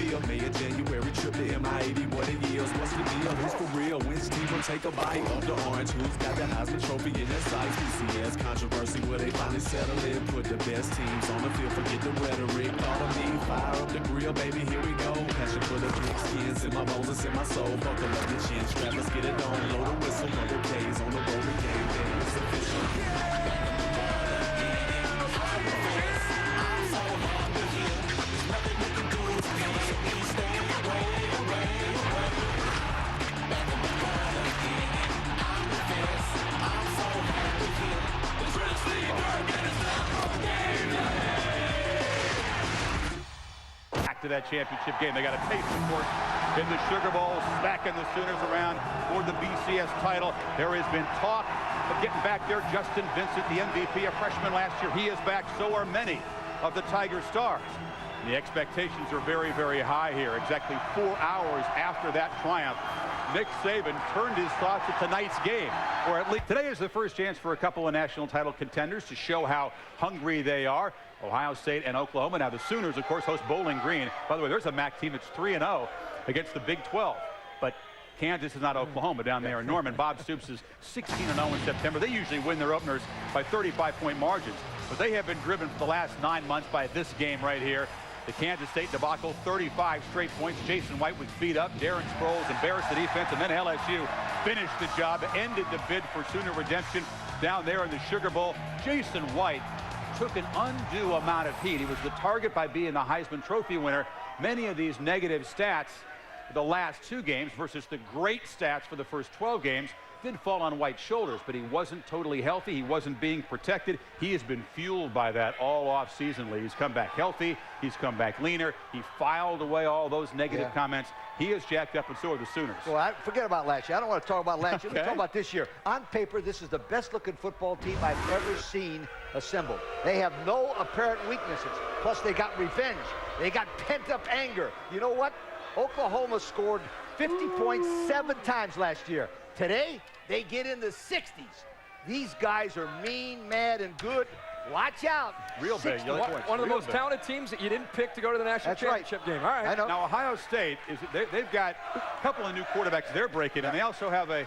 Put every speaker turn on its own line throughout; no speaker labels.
feel. May and January trip to MI-80, what it yields. What's the deal? Who's for real? When's team will take a bite of the orange? Who's got the Heisman Trophy in their sights? BCS controversy where they finally settle in. Put the best teams on the field, forget the rhetoric. Follow me, fire up the grill, baby, here we go. Passion for the big skins in my bones, it's in my soul. Buckle up your chin strap, let's get it on. Load a whistle, 100 days on the road to game day. It's official.
To that championship game. They got a taste for it in the Sugar Bowl, smacking the Sooners around for the BCS title. There has been talk of getting back there. Justin Vincent, the MVP, a freshman last year, he is back. So are many of the Tiger Stars. And the expectations are very, very high here. Exactly 4 hours after that triumph, Nick Saban turned his thoughts to tonight's game, or at least today is the first chance for a couple of national title contenders to show how hungry they are. Ohio State and Oklahoma. Now the Sooners, of course, host Bowling Green. By the way, there's a MAC team that's 3-0 against the Big 12. But Kansas is not Oklahoma down there in Norman. Bob Stoops is 16-0 in September. They usually win their openers by 35-point margins. But they have been driven for the last 9 months by this game right here. The Kansas State debacle, 35 straight points. Jason White was beat up. Darren Sproles embarrassed the defense. And then LSU finished the job, ended the bid for Sooner redemption down there in the Sugar Bowl. Jason White took an undue amount of heat. He was the target by being the Heisman Trophy winner. Many of these negative stats the last 2 games versus the great stats for the first 12 games did fall on White's shoulders, but he wasn't totally healthy. He wasn't being protected. He has been fueled by that all off seasonally. He's come back healthy. He's come back leaner. He filed away all those negative comments. He is jacked up, and so are the Sooners.
Well, forget about last year. I don't want to talk about last year. Let me talk about this year. On paper, this is the best-looking football team I've ever seen assembled. They have no apparent weaknesses. Plus, they got revenge. They got pent-up anger. You know what? Oklahoma scored 50 points 7 times last year. Today, they get in the 60s. These guys are mean, mad, and good. Watch out.
Real big.
One of the most talented teams that you didn't pick to go to the national championship game. All right.
I know.
Now, Ohio State, they've got a couple of new quarterbacks they're breaking, and they also have a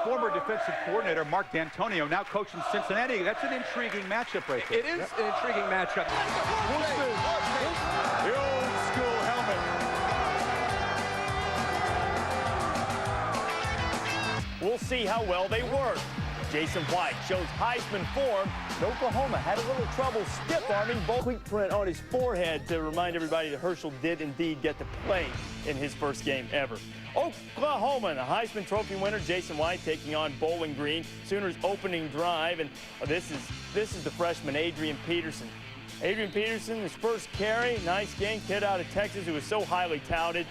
former defensive coordinator, Mark D'Antonio, now coaching Cincinnati. That's an intriguing matchup right there.
It is an intriguing matchup.
The old school helmet.
We'll see how well they work. Jason White shows Heisman form. Oklahoma had a little trouble stiff-arming both. Quick print on his forehead to remind everybody that Herschel did indeed get to play in his first game ever. Oklahoma and a Heisman Trophy winner, Jason White, taking on Bowling Green. Sooners opening drive, and this is the freshman, Adrian Peterson. Adrian Peterson, his first carry, nice game, kid out of Texas who was so highly touted.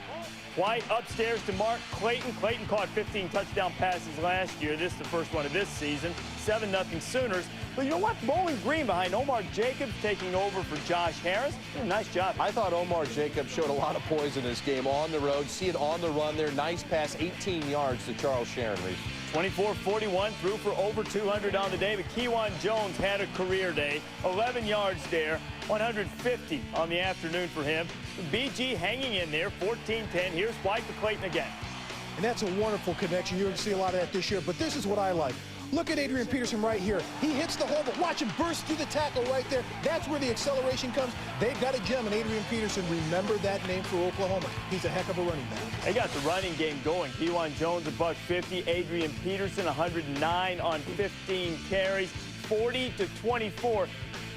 White upstairs to Mark Clayton. Clayton caught 15 touchdown passes last year. This is the first one of this season. 7-0 Sooners. But you know what? Bowling Green behind Omar Jacobs taking over for Josh Harris. Nice job.
I thought Omar Jacobs showed a lot of poise in this game on the road. See it on the run there. Nice pass, 18 yards to Charles Sharon, Reese.
24-41, threw for over 200 on the day, but Kewan Jones had a career day. 11 yards there, 150 on the afternoon for him. BG hanging in there, 14-10. Here's White to Clayton again.
And that's a wonderful connection. You're going to see a lot of that this year, but this is what I like. Look at Adrian Peterson right here. He hits the hole, but watch him burst through the tackle right there. That's where the acceleration comes. They've got a gem in Adrian Peterson. Remember that name for Oklahoma. He's a heck of a running back.
They got the running game going. Kewan Jones, $150. Adrian Peterson, 109 on 15 carries, 40-24.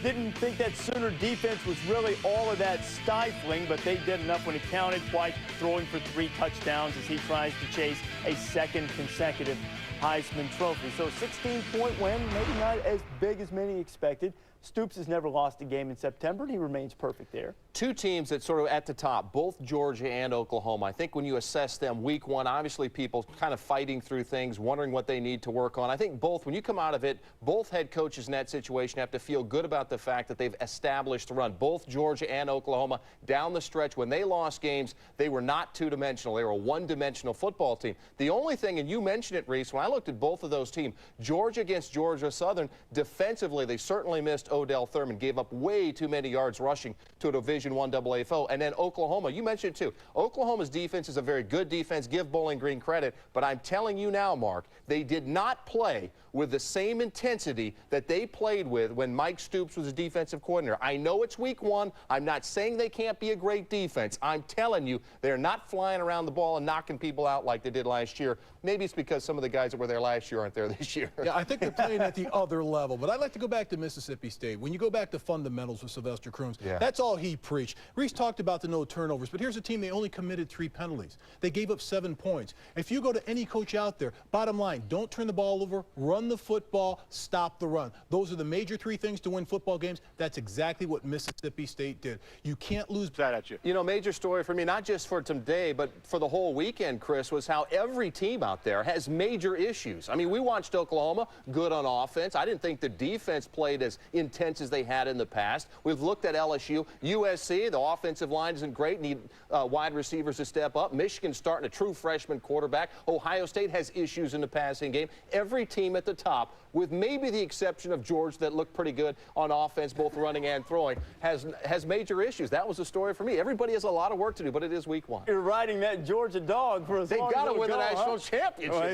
Didn't think that Sooner defense was really all of that stifling, but they did enough when it counted. White throwing for 3 touchdowns as he tries to chase a second consecutive Heisman Trophy. So 16-point win, maybe not as big as many expected. Stoops has never lost a game in September, and he remains perfect there.
2 teams that sort of at the top, both Georgia and Oklahoma. I think when you assess them week 1, obviously people kind of fighting through things, wondering what they need to work on. I think both, when you come out of it, both head coaches in that situation have to feel good about the fact that they've established the run. Both Georgia and Oklahoma down the stretch, when they lost games, they were not 2-dimensional. They were a 1-dimensional football team. The only thing, and you mentioned it, Reese, when I looked at both of those teams, Georgia against Georgia Southern, defensively, they certainly missed Odell Thurman, gave up way too many yards rushing to a division Division I AA foe. And then Oklahoma, you mentioned it too. Oklahoma's defense is a very good defense. Give Bowling Green credit. But I'm telling you now, Mark, they did not play with the same intensity that they played with when Mike Stoops was a defensive coordinator. I know it's week 1. I'm not saying they can't be a great defense. I'm telling you, they're not flying around the ball and knocking people out like they did last year. Maybe it's because some of the guys that were there last year aren't there this year.
Yeah, I think they're playing at the other level. But I'd like to go back to Mississippi State. When you go back to fundamentals with Sylvester Crooms, that's all he preached. Reese talked about the no turnovers, but here's a team, they only committed 3 penalties. They gave up 7 points. If you go to any coach out there, bottom line, don't turn the ball over, run the football, stop the run. Those are the major 3 things to win football games. That's exactly what Mississippi State did. You can't lose that at you.
You know, major story for me, not just for today, but for the whole weekend, Chris, was how every team out there has major issues. I mean, we watched Oklahoma, good on offense. I didn't think the defense played as intense as they had in the past. We've looked at LSU. USC, the offensive line isn't great, need wide receivers to step up. Michigan's starting a true freshman quarterback. Ohio State has issues in the passing game. Every team at the top, with maybe the exception of Georgia that looked pretty good on offense, both running and throwing, has major issues. That was the story for me. Everybody has a lot of work to do, but it is week 1.
You're riding that Georgia dog for as long as
They got to win the national championship.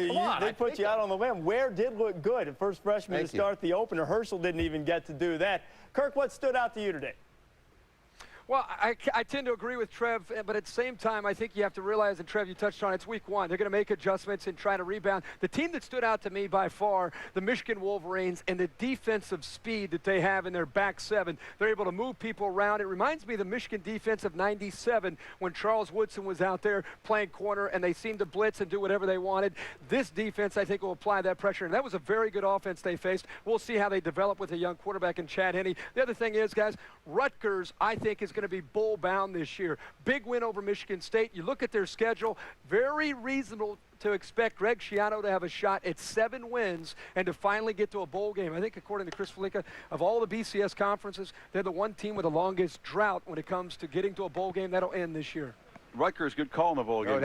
Come on.
They put you out on the limb. Ware did look good at first freshman to start the opener. Herschel didn't even get to do that. Kirk, what stood out to you today?
Well, I tend to agree with Trev, but at the same time, I think you have to realize, and Trev, you touched on it, it's week 1. They're going to make adjustments and try to rebound. The team that stood out to me by far, the Michigan Wolverines, and the defensive speed that they have in their back 7. They're able to move people around. It reminds me of the Michigan defense of '97 when Charles Woodson was out there playing corner, and they seemed to blitz and do whatever they wanted. This defense, I think, will apply that pressure, and that was a very good offense they faced. We'll see how they develop with a young quarterback in Chad Henne. The other thing is, guys, Rutgers, I think, is going to be bowl bound this year. Big win over Michigan State. You look at their schedule, very reasonable to expect Greg Schiano to have a shot at 7 wins and to finally get to a bowl game. I think, according to Chris Felica, of all the BCS conferences, they're the one team with the longest drought when it comes to getting to a bowl game. That'll end this year.
Rutgers, good call in the bowl game.